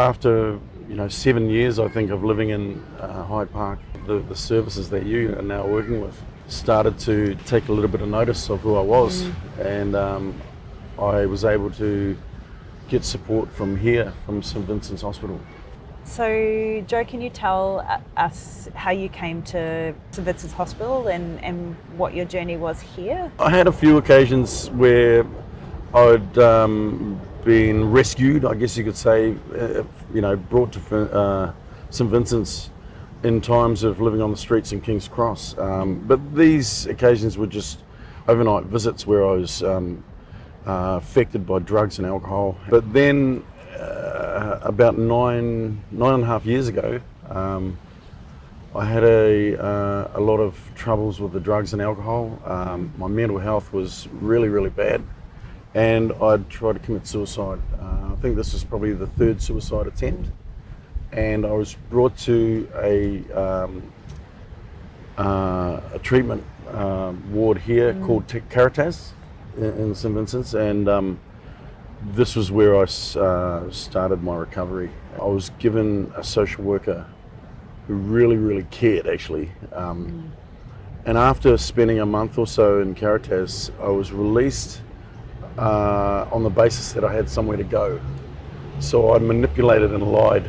After 7 years, I think, of living in Hyde Park, the services that you are now working with started to take a little bit of notice of who I was, and I was able to get support from here, from St Vincent's Hospital. So, Joe, can you tell us how you came to St Vincent's Hospital and what your journey was here? I had a few occasions where I'd been rescued, I guess you could say, brought to St Vincent's in times of living on the streets in King's Cross. But these occasions were just overnight visits where I was affected by drugs and alcohol. But then about nine and a half years ago, I had a lot of troubles with the drugs and alcohol. My mental health was really, really bad, and I'd tried to commit suicide. I think this was probably the third suicide attempt, and I was brought to a treatment ward here called Caritas in St Vincent's, and this was where I started my recovery. I was given a social worker who really, really cared, actually. And after spending a month or so in Caritas, I was released on the basis that I had somewhere to go. So I manipulated and lied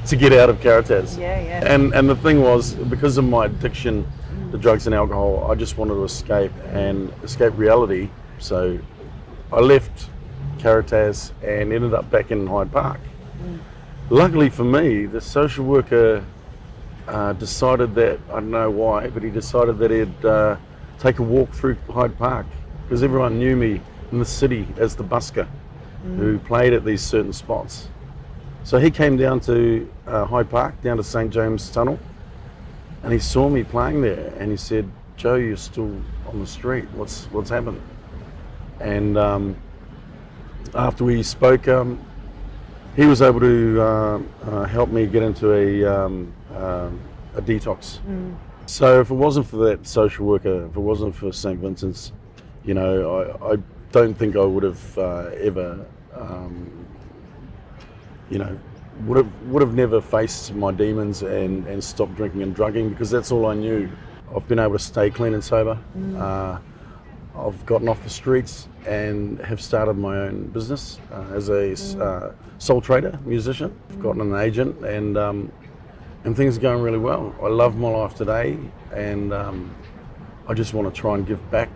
to get out of Caritas. Yeah. And the thing was, because of my addiction to drugs and alcohol, I just wanted to escape reality. So I left Caritas and ended up back in Hyde Park. Luckily for me, the social worker decided that, I don't know why, but he decided that he'd take a walk through Hyde Park, because everyone knew me in the city as the busker who played at these certain spots. So he came down to Hyde Park, down to St James Tunnel, and he saw me playing there, and he said, "Joe, you're still on the street. What's happened?" And after we spoke, he was able to help me get into a detox. So if it wasn't for that social worker, if it wasn't for St Vincent's, I don't think I would have ever, would have never faced my demons and stopped drinking and drugging, because that's all I knew. I've been able to stay clean and sober. I've gotten off the streets and have started my own business as a soul trader, musician. I've gotten an agent, and things are going really well. I love my life today, and I just want to try and give back